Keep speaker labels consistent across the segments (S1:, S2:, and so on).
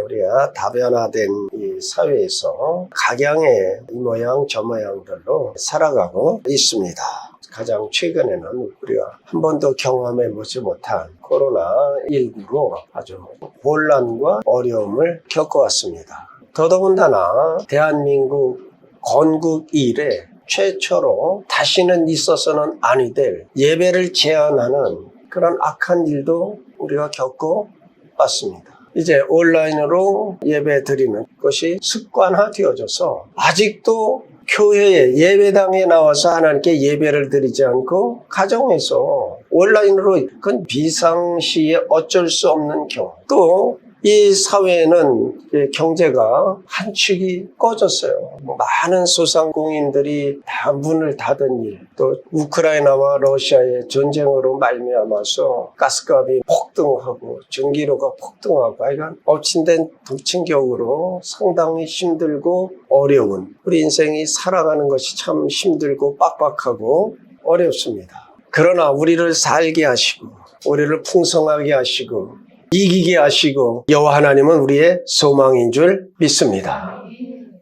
S1: 우리가 다변화된 이 사회에서 각양의 이 모양 저 모양들로 살아가고 있습니다. 가장 최근에는 우리가 한 번도 경험해보지 못한 코로나19로 아주 혼란과 어려움을 겪어왔습니다. 더더군다나 대한민국 건국 이래 최초로 다시는 있어서는 아니 될 예배를 제한하는 그런 악한 일도 우리가 겪어왔습니다. 이제 온라인으로 예배 드리는 것이 습관화되어져서 아직도 교회에 예배당에 나와서 하나님께 예배를 드리지 않고 가정에서 온라인으로 그건 비상시에 어쩔 수 없는 경우. 또 이 사회에는 경제가 한 축이 꺼졌어요. 많은 소상공인들이 다 문을 닫은 일, 또 우크라이나와 러시아의 전쟁으로 말미암아서 가스값이 폭등하고 전기료가 폭등하고 하여간 엎친 데 덮친 격으로 상당히 힘들고 어려운 우리 인생이 살아가는 것이 참 힘들고 빡빡하고 어렵습니다. 그러나 우리를 살게 하시고 우리를 풍성하게 하시고 이기게 하시고 여호와 하나님은 우리의 소망인 줄 믿습니다.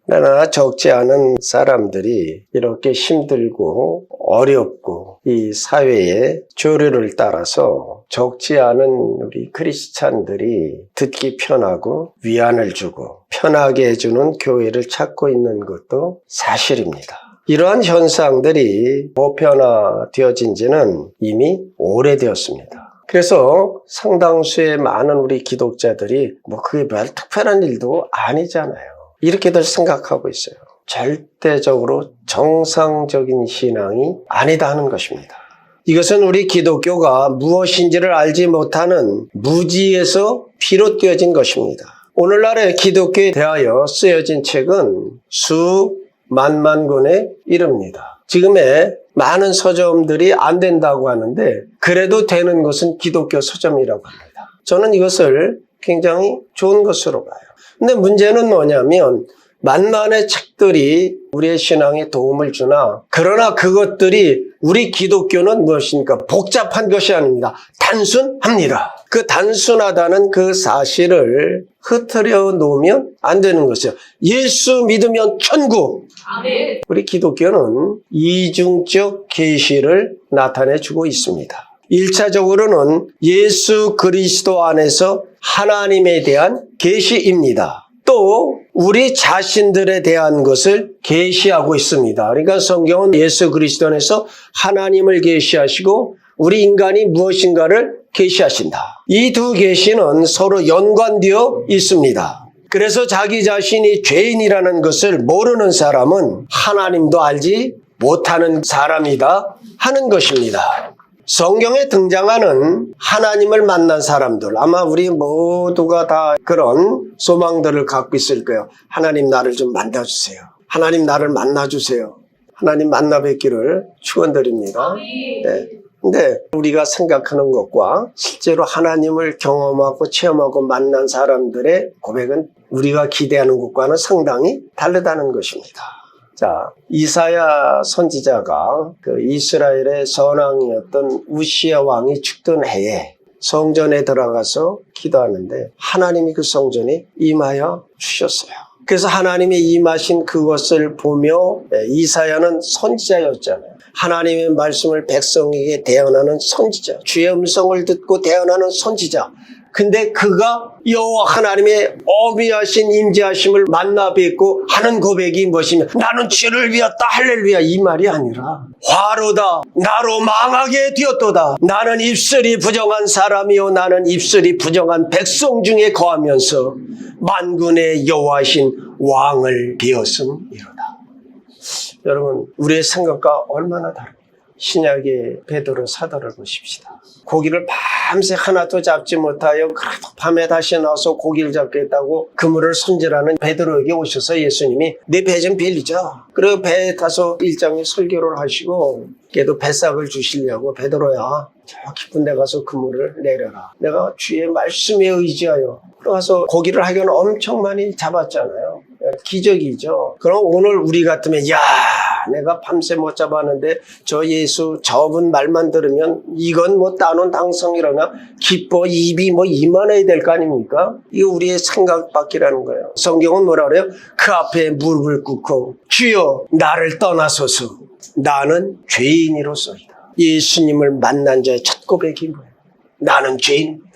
S1: 그러나 적지 않은 사람들이 이렇게 힘들고 어렵고 이 사회의 조류를 따라서 적지 않은 우리 크리스찬들이 듣기 편하고 위안을 주고 편하게 해주는 교회를 찾고 있는 것도 사실입니다. 이러한 현상들이 보편화되어진 지는 이미 오래되었습니다. 그래서 상당수의 많은 우리 기독자들이 그게 별 특별한 일도 아니잖아요. 이렇게들 생각하고 있어요. 절대적으로 정상적인 신앙이 아니다 하는 것입니다. 이것은 우리 기독교가 무엇인지를 알지 못하는 무지에서 비롯되어진 것입니다. 오늘날의 기독교에 대하여 쓰여진 책은 수만만 권에 이릅니다. 지금의 많은 서점들이 안 된다고 하는데 그래도 되는 것은 기독교 서점이라고 합니다. 저는 이것을 굉장히 좋은 것으로 봐요. 근데 문제는 뭐냐면 만만의 책들이 우리의 신앙에 도움을 주나 그러나 그것들이 우리 기독교는 무엇입니까? 복잡한 것이 아닙니다. 단순합니다. 그 단순하다는 그 사실을 흐트려 놓으면 안 되는 것이죠. 예수 믿으면 천국. 아멘. 우리 기독교는 이중적 계시를 나타내주고 있습니다. 1차적으로는 예수 그리스도 안에서 하나님에 대한 계시입니다. 또 우리 자신들에 대한 것을 계시하고 있습니다. 그러니까 성경은 예수 그리스도 안에서 하나님을 계시하시고 우리 인간이 무엇인가를 계시하신다. 이 두 계시는 서로 연관되어 있습니다. 그래서 자기 자신이 죄인이라는 것을 모르는 사람은 하나님도 알지 못하는 사람이다 하는 것입니다. 성경에 등장하는 하나님을 만난 사람들, 아마 우리 모두가 다 그런 소망들을 갖고 있을 거예요. 하나님 나를 좀 만나주세요. 하나님 나를 만나주세요. 하나님 만나 뵙기를 축원드립니다. 네. 근데 우리가 생각하는 것과 실제로 하나님을 경험하고 체험하고 만난 사람들의 고백은 우리가 기대하는 것과는 상당히 다르다는 것입니다. 자, 이사야 선지자가 그 이스라엘의 선왕이었던 우시야 왕이 죽던 해에 성전에 들어가서 기도하는데 하나님이 그 성전에 임하여 주셨어요. 그래서 하나님이 임하신 그것을 보며 이사야는 선지자였잖아요. 하나님의 말씀을 백성에게 대언하는 선지자, 주의 음성을 듣고 대언하는 선지자. 근데 그가 여호와 하나님의 어미하신 임재하심을 만나 뵙고 하는 고백이 무엇이냐? 나는 죄를 위하다 할렐루야 이 말이 아니라 화로다 나로 망하게 되었도다. 나는 입술이 부정한 사람이요 나는 입술이 부정한 백성 중에 거하면서 만군의 여호와신 왕을 비었음이로다. 여러분 우리의 생각과 얼마나 다릅니까? 신약의 베드로 사도를 보십시다. 고기를 밤새 하나도 잡지 못하여 그래도 밤에 다시 나와서 고기를 잡겠다고 그물을 손질하는 베드로에게 오셔서 예수님이 내 배 좀 빌리자. 그리고 배에 타서 일장에 설교를 하시고 걔도 뱃삭을 주시려고 베드로야 저 깊은 데 가서 그물을 내려라. 내가 주의 말씀에 의지하여 들어가서 고기를 하여간 엄청 많이 잡았잖아요. 기적이죠. 그럼 오늘 우리 같으면 야, 내가 밤새 못 잡았는데 저 예수 저분 말만 들으면 이건 뭐 따놓은 당성이라나 기뻐 입이 뭐 이만해야 될 거 아닙니까? 이거 우리의 생각밖이라는 거예요. 성경은 뭐라 그래요? 그 앞에 무릎을 꿇고 주여 나를 떠나소서 나는 죄인이로소이다. 예수님을 만난 자의 첫 고백이 뭐예요? 나는 죄인입니다.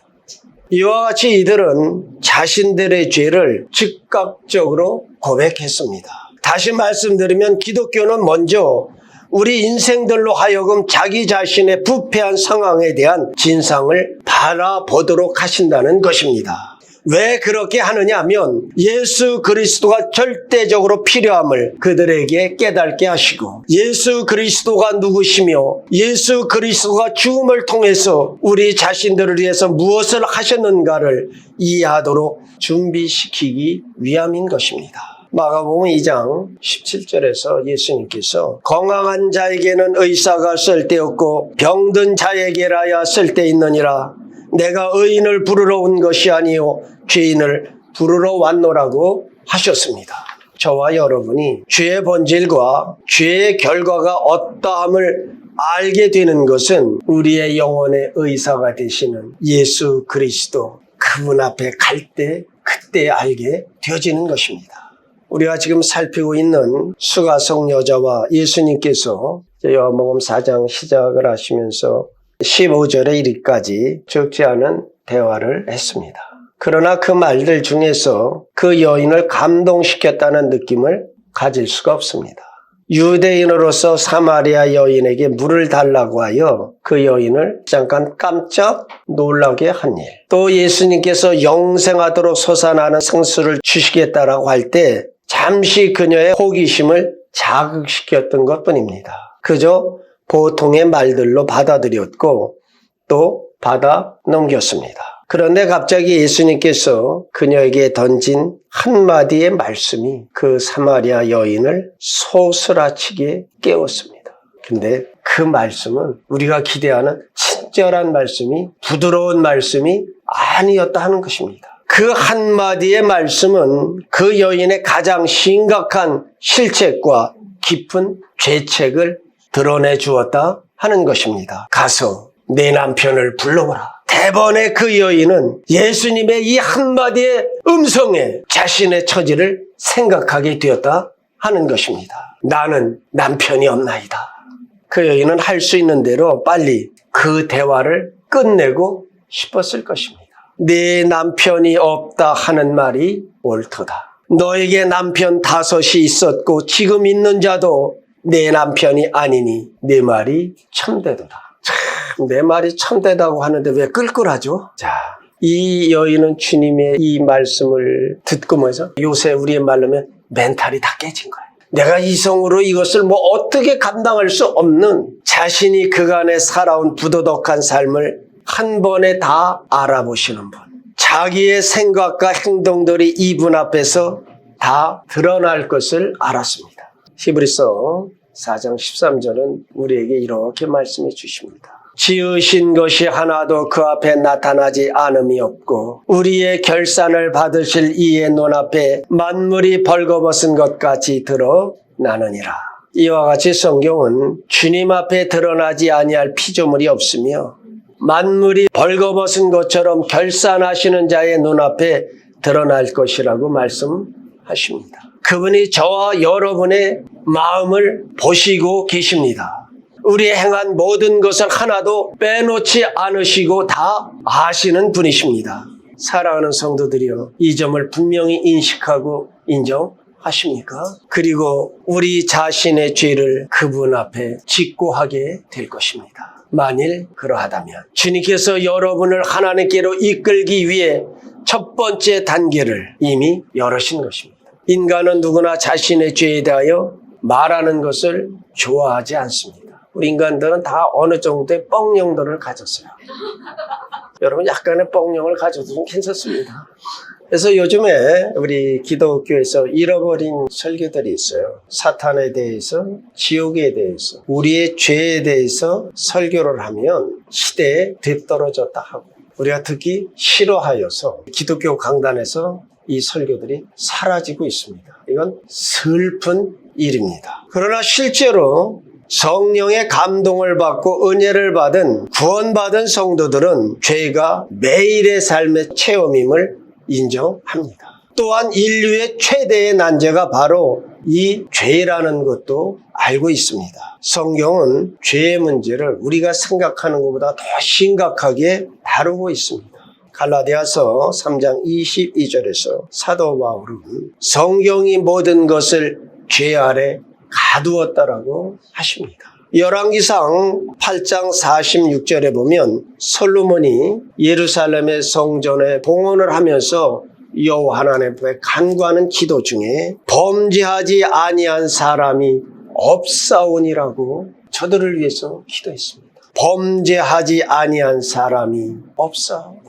S1: 이와 같이 이들은 자신들의 죄를 즉각적으로 고백했습니다. 다시 말씀드리면 기독교는 먼저 우리 인생들로 하여금 자기 자신의 부패한 상황에 대한 진상을 바라보도록 하신다는 것입니다. 왜 그렇게 하느냐 하면 예수 그리스도가 절대적으로 필요함을 그들에게 깨닫게 하시고 예수 그리스도가 누구시며 예수 그리스도가 죽음을 통해서 우리 자신들을 위해서 무엇을 하셨는가를 이해하도록 준비시키기 위함인 것입니다. 마가복음 2장 17절에서 예수님께서 건강한 자에게는 의사가 쓸데없고 병든 자에게라야 쓸데있느니라. 내가 의인을 부르러 온 것이 아니요 죄인을 부르러 왔노라고 하셨습니다. 저와 여러분이 죄의 본질과 죄의 결과가 어떠함을 알게 되는 것은 우리의 영혼의 의사가 되시는 예수 그리스도 그분 앞에 갈 때 그때 알게 되어지는 것입니다. 우리가 지금 살피고 있는 수가성 여자와 예수님께서 요한복음 4장 시작을 하시면서 15절에 이르기까지 적지 않은 대화를 했습니다. 그러나 그 말들 중에서 그 여인을 감동시켰다는 느낌을 가질 수가 없습니다. 유대인으로서 사마리아 여인에게 물을 달라고 하여 그 여인을 잠깐 깜짝 놀라게 한 일. 또 예수님께서 영생하도록 솟아나는 생수를 주시겠다라고 할 때 잠시 그녀의 호기심을 자극시켰던 것뿐입니다. 그저 보통의 말들로 받아들였고 또 받아 넘겼습니다. 그런데 갑자기 예수님께서 그녀에게 던진 한마디의 말씀이 그 사마리아 여인을 소스라치게 깨웠습니다. 근데 그 말씀은 우리가 기대하는 친절한 말씀이 부드러운 말씀이 아니었다 하는 것입니다. 그 한마디의 말씀은 그 여인의 가장 심각한 실책과 깊은 죄책을 드러내 주었다 하는 것입니다. 가서 내 남편을 불러오라. 대번에 그 여인은 예수님의 이 한마디의 음성에 자신의 처지를 생각하게 되었다 하는 것입니다. 나는 남편이 없나이다. 그 여인은 할 수 있는 대로 빨리 그 대화를 끝내고 싶었을 것입니다. 내 남편이 없다 하는 말이 옳도다. 너에게 남편 5이 있었고 지금 있는 자도 내 남편이 아니니 내 말이 참되도다. 참, 내 말이 참되다고 하는데 왜 끌끌하죠? 자, 이 여인은 주님의 이 말씀을 듣고 뭐해서 요새 우리의 말로면 멘탈이 다 깨진 거예요. 내가 이성으로 이것을 뭐 어떻게 감당할 수 없는 자신이 그간에 살아온 부도덕한 삶을 한 번에 다 알아보시는 분. 자기의 생각과 행동들이 이분 앞에서 다 드러날 것을 알았습니다. 히브리서 4장 13절은 우리에게 이렇게 말씀해 주십니다. 지으신 것이 하나도 그 앞에 나타나지 않음이 없고 우리의 결산을 받으실 이의 눈앞에 만물이 벌거벗은 것 같이 드러나느니라. 이와 같이 성경은 주님 앞에 드러나지 아니할 피조물이 없으며 만물이 벌거벗은 것처럼 결산하시는 자의 눈앞에 드러날 것이라고 말씀하십니다. 그분이 저와 여러분의 마음을 보시고 계십니다. 우리 행한 모든 것을 하나도 빼놓지 않으시고 다 아시는 분이십니다. 사랑하는 성도들이여, 이 점을 분명히 인식하고 인정하십니까? 그리고 우리 자신의 죄를 그분 앞에 직고하게 될 것입니다. 만일 그러하다면 주님께서 여러분을 하나님께로 이끌기 위해 첫 번째 단계를 이미 열으신 것입니다. 인간은 누구나 자신의 죄에 대하여 말하는 것을 좋아하지 않습니다. 우리 인간들은 다 어느 정도의 뻥령들을 가졌어요. 여러분 약간의 뻥령을 가져도 좀 괜찮습니다. 그래서 요즘에 우리 기독교에서 잃어버린 설교들이 있어요. 사탄에 대해서, 지옥에 대해서, 우리의 죄에 대해서 설교를 하면 시대에 뒤떨어졌다 하고 우리가 듣기 싫어하여서 기독교 강단에서 이 설교들이 사라지고 있습니다. 이건 슬픈 일입니다. 그러나 실제로 성령의 감동을 받고 은혜를 받은 구원받은 성도들은 죄가 매일의 삶의 체험임을 인정합니다. 또한 인류의 최대의 난제가 바로 이 죄라는 것도 알고 있습니다. 성경은 죄의 문제를 우리가 생각하는 것보다 더 심각하게 다루고 있습니다. 갈라디아서 3장 22절에서 사도 바울은 성경이 모든 것을 죄 아래 가두었다라고 하십니다. 열왕기상 8장 46절에 보면 솔로몬이 예루살렘의 성전에 봉헌을 하면서 여호와 하나님 앞에 간구하는 기도 중에 범죄하지 아니한 사람이 없사오니라고 저들을 위해서 기도했습니다. 범죄하지 아니한 사람이 없사오니.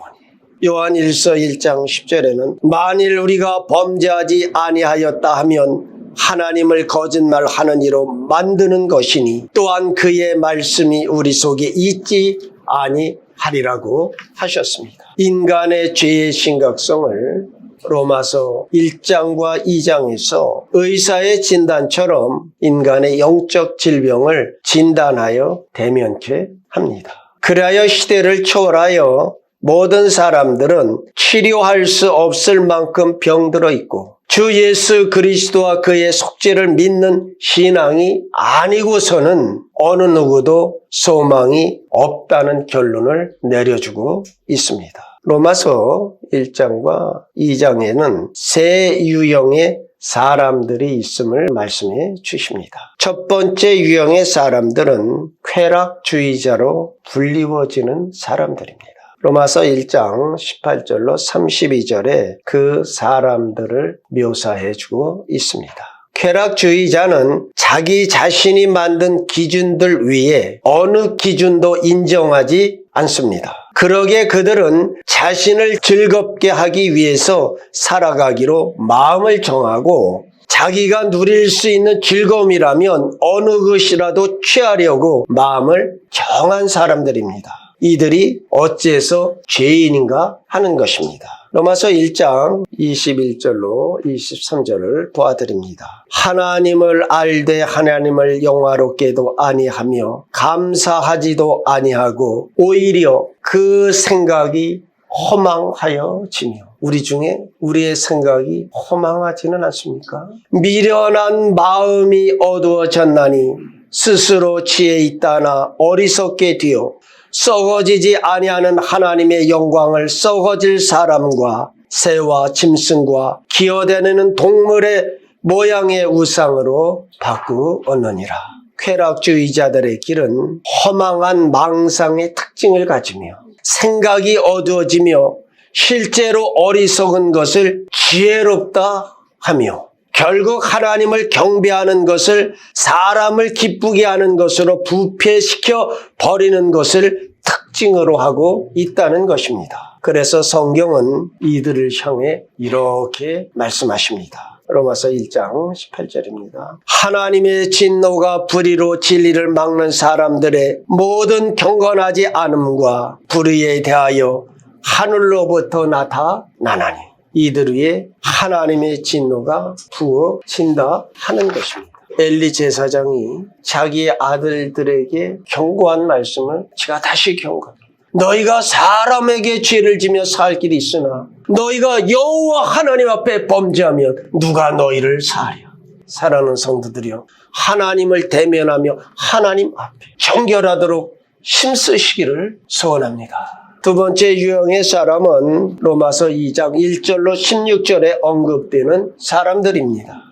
S1: 요한 1서 1장 10절에는 만일 우리가 범죄하지 아니하였다 하면 하나님을 거짓말하는 이로 만드는 것이니 또한 그의 말씀이 우리 속에 있지 아니하리라고 하셨습니다. 인간의 죄의 심각성을 로마서 1장과 2장에서 의사의 진단처럼 인간의 영적 질병을 진단하여 대면케 합니다. 그리하여 시대를 초월하여 모든 사람들은 치료할 수 없을 만큼 병들어 있고 주 예수 그리스도와 그의 속죄를 믿는 신앙이 아니고서는 어느 누구도 소망이 없다는 결론을 내려주고 있습니다. 로마서 1장과 2장에는 세 유형의 사람들이 있음을 말씀해 주십니다. 첫 번째 유형의 사람들은 쾌락주의자로 불리워지는 사람들입니다. 로마서 1장 18절로 32절에 그 사람들을 묘사해 주고 있습니다. 쾌락주의자는 자기 자신이 만든 기준들 위에 어느 기준도 인정하지 않습니다. 그러기에 그들은 자신을 즐겁게 하기 위해서 살아가기로 마음을 정하고 자기가 누릴 수 있는 즐거움이라면 어느 것이라도 취하려고 마음을 정한 사람들입니다. 이들이 어째서 죄인인가 하는 것입니다. 로마서 1장 21절로 23절을 보아드립니다. 하나님을 알되 하나님을 영화롭게도 아니하며 감사하지도 아니하고 오히려 그 생각이 허망하여지며 우리 중에 우리의 생각이 허망하지는 않습니까? 미련한 마음이 어두워졌나니 스스로 지혜 있다나 어리석게 되어 썩어지지 아니하는 하나님의 영광을 썩어질 사람과 새와 짐승과 기어다니는 동물의 모양의 우상으로 바꾸었느니라. 쾌락주의자들의 길은 허망한 망상의 특징을 가지며 생각이 어두워지며 실제로 어리석은 것을 지혜롭다 하며 결국 하나님을 경배하는 것을 사람을 기쁘게 하는 것으로 부패시켜 버리는 것을 특징으로 하고 있다는 것입니다. 그래서 성경은 이들을 향해 이렇게 말씀하십니다. 로마서 1장 18절입니다. 하나님의 진노가 불의로 진리를 막는 사람들의 모든 경건하지 않음과 불의에 대하여 하늘로부터 나타나나니 이들 위에 하나님의 진노가 부어진다 하는 것입니다. 엘리 제사장이 자기의 아들들에게 경고한 말씀을 제가 다시 경고합니다. 너희가 사람에게 죄를 지며 살 길이 있으나 너희가 여호와 하나님 앞에 범죄하면 누가 너희를 사하랴. 사랑하는 성도들이여, 하나님을 대면하며 하나님 앞에 정결하도록 힘쓰시기를 소원합니다. 두 번째 유형의 사람은 로마서 2장 1절로 16절에 언급되는 사람들입니다.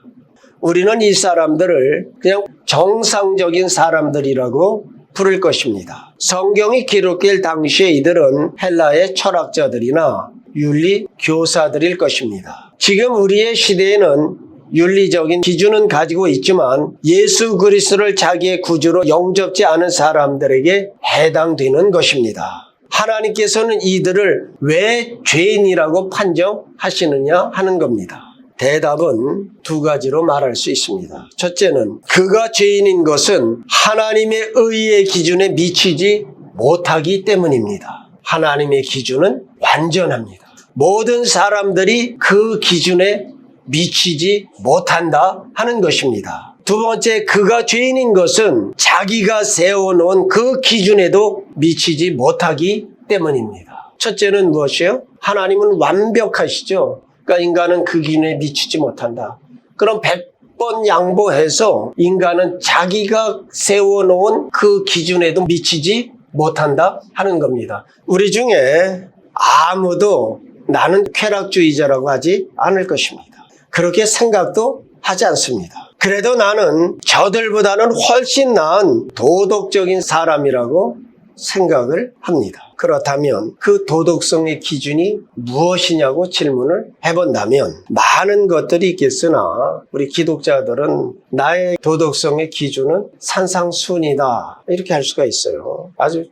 S1: 우리는 이 사람들을 그냥 정상적인 사람들이라고 부를 것입니다. 성경이 기록될 당시에 이들은 헬라의 철학자들이나 윤리 교사들일 것입니다. 지금 우리의 시대에는 윤리적인 기준은 가지고 있지만 예수 그리스도를 자기의 구주로 영접지 않은 사람들에게 해당되는 것입니다. 하나님께서는 이들을 왜 죄인이라고 판정하시느냐 하는 겁니다. 대답은 두 가지로 말할 수 있습니다. 첫째는 그가 죄인인 것은 하나님의 의의 기준에 미치지 못하기 때문입니다. 하나님의 기준은 완전합니다. 모든 사람들이 그 기준에 미치지 못한다 하는 것입니다. 두 번째, 그가 죄인인 것은 자기가 세워놓은 그 기준에도 미치지 못하기 때문입니다. 첫째는 무엇이요? 하나님은 완벽하시죠. 그러니까 인간은 그 기준에 미치지 못한다. 그럼 100번 양보해서 인간은 자기가 세워놓은 그 기준에도 미치지 못한다 하는 겁니다. 우리 중에 아무도 나는 쾌락주의자라고 하지 않을 것입니다. 그렇게 생각도 하지 않습니다. 그래도 나는 저들보다는 훨씬 나은 도덕적인 사람이라고 생각을 합니다. 그렇다면 그 도덕성의 기준이 무엇이냐고 질문을 해본다면 많은 것들이 있겠으나 우리 기독자들은 나의 도덕성의 기준은 산상순이다 이렇게 할 수가 있어요. 아주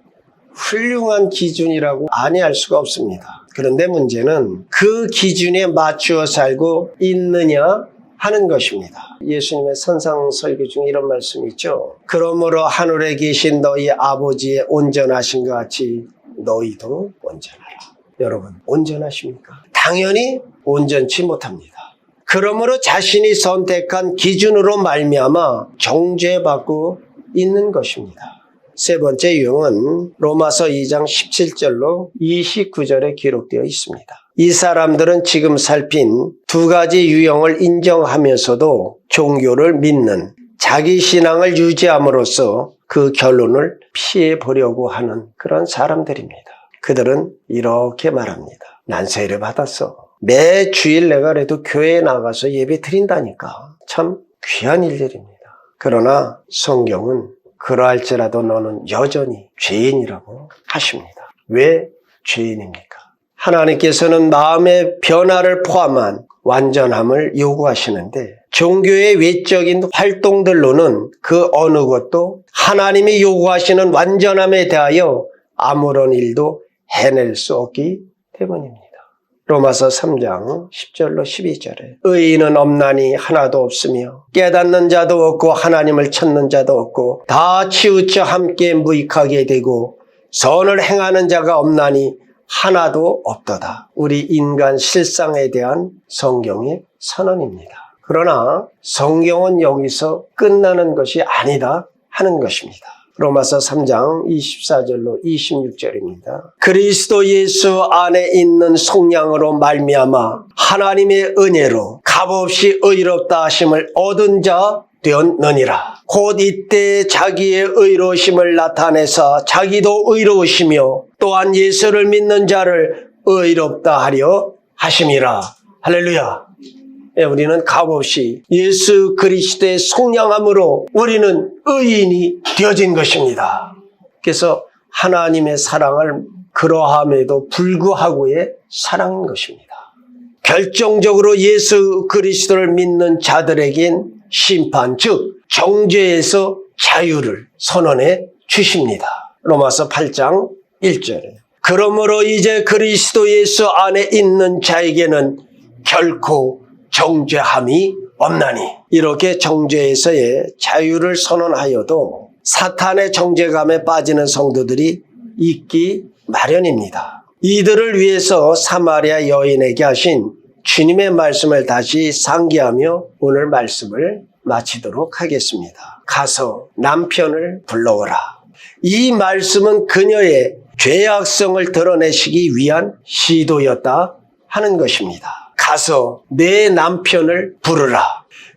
S1: 훌륭한 기준이라고 아니할 수가 없습니다. 그런데 문제는 그 기준에 맞추어 살고 있느냐 하는 것입니다. 예수님의 선상설교 중에 이런 말씀이 있죠. 그러므로 하늘에 계신 너희 아버지의 온전하신 것 같이 너희도 온전하라. 여러분, 온전하십니까? 당연히 온전치 못합니다. 그러므로 자신이 선택한 기준으로 말미암아 정죄받고 있는 것입니다. 세 번째 유형은 로마서 2장 17절로 29절에 기록되어 있습니다. 이 사람들은 지금 살핀 두 가지 유형을 인정하면서도 종교를 믿는 자기 신앙을 유지함으로써 그 결론을 피해보려고 하는 그런 사람들입니다. 그들은 이렇게 말합니다. 난 세례 받았어. 매 주일 내가 그래도 교회에 나가서 예배 드린다니까. 참 귀한 일들입니다. 그러나 성경은 그러할지라도 너는 여전히 죄인이라고 하십니다. 왜 죄인입니까? 하나님께서는 마음의 변화를 포함한 완전함을 요구하시는데 종교의 외적인 활동들로는 그 어느 것도 하나님이 요구하시는 완전함에 대하여 아무런 일도 해낼 수 없기 때문입니다. 로마서 3장 10절로 12절에 의인은 없나니 하나도 없으며 깨닫는 자도 없고 하나님을 찾는 자도 없고 다 치우쳐 함께 무익하게 되고 선을 행하는 자가 없나니 하나도 없도다. 우리 인간 실상에 대한 성경의 선언입니다. 그러나 성경은 여기서 끝나는 것이 아니다 하는 것입니다. 로마서 3장 24절로 26절입니다. 그리스도 예수 안에 있는 속량으로 말미암아 하나님의 은혜로 값없이 의롭다 하심을 얻은 자 되었느니라. 곧 이때 자기의 의로우심을 나타내사 자기도 의로우시며 또한 예수를 믿는 자를 의롭다 하려 하심이라. 할렐루야. 우리는 값없이 예수 그리스도의 속량함으로 우리는 의인이 되어진 것입니다. 그래서 하나님의 사랑을 그러함에도 불구하고의 사랑인 것입니다. 결정적으로 예수 그리스도를 믿는 자들에겐 심판, 즉 정죄에서 자유를 선언해 주십니다. 로마서 8장 1절에 그러므로 이제 그리스도 예수 안에 있는 자에게는 결코 정죄함이 없나니 이렇게 정죄에서의 자유를 선언하여도 사탄의 정죄감에 빠지는 성도들이 있기 마련입니다. 이들을 위해서 사마리아 여인에게 하신 주님의 말씀을 다시 상기하며 오늘 말씀을 마치도록 하겠습니다. 가서 남편을 불러오라. 이 말씀은 그녀의 죄악성을 드러내시기 위한 시도였다 하는 것입니다. 가서 내 남편을 부르라.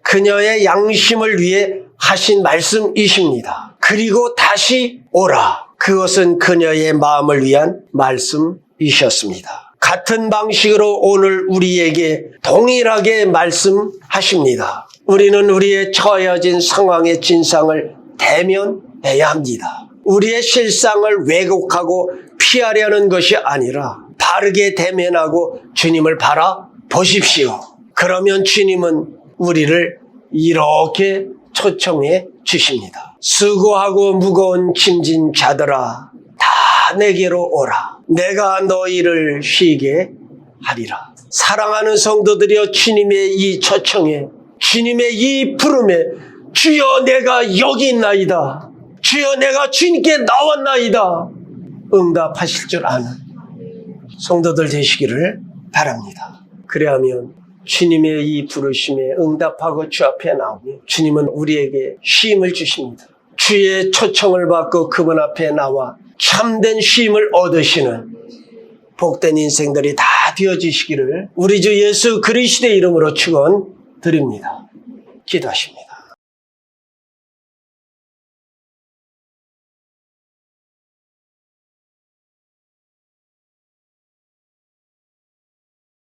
S1: 그녀의 양심을 위해 하신 말씀이십니다. 그리고 다시 오라. 그것은 그녀의 마음을 위한 말씀이셨습니다. 같은 방식으로 오늘 우리에게 동일하게 말씀하십니다. 우리는 우리의 처해진 상황의 진상을 대면해야 합니다. 우리의 실상을 왜곡하고 피하려는 것이 아니라 바르게 대면하고 주님을 바라보십시오. 그러면 주님은 우리를 이렇게 초청해 주십니다. 수고하고 무거운 짐진 자들아 다 내게로 오라. 내가 너희를 쉬게 하리라. 사랑하는 성도들이여, 주님의 이 초청에, 주님의 이 부름에 주여 내가 여기 있나이다, 주여 내가 주님께 나왔나이다 응답하실 줄 아는 성도들 되시기를 바랍니다. 그래야면 주님의 이 부르심에 응답하고 주 앞에 나오면 주님은 우리에게 쉼을 주십니다. 주의 초청을 받고 그분 앞에 나와 참된 쉼을 얻으시는 복된 인생들이 다 되어지시기를 우리 주 예수 그리스도의 이름으로 축원드립니다. 기도하십니다.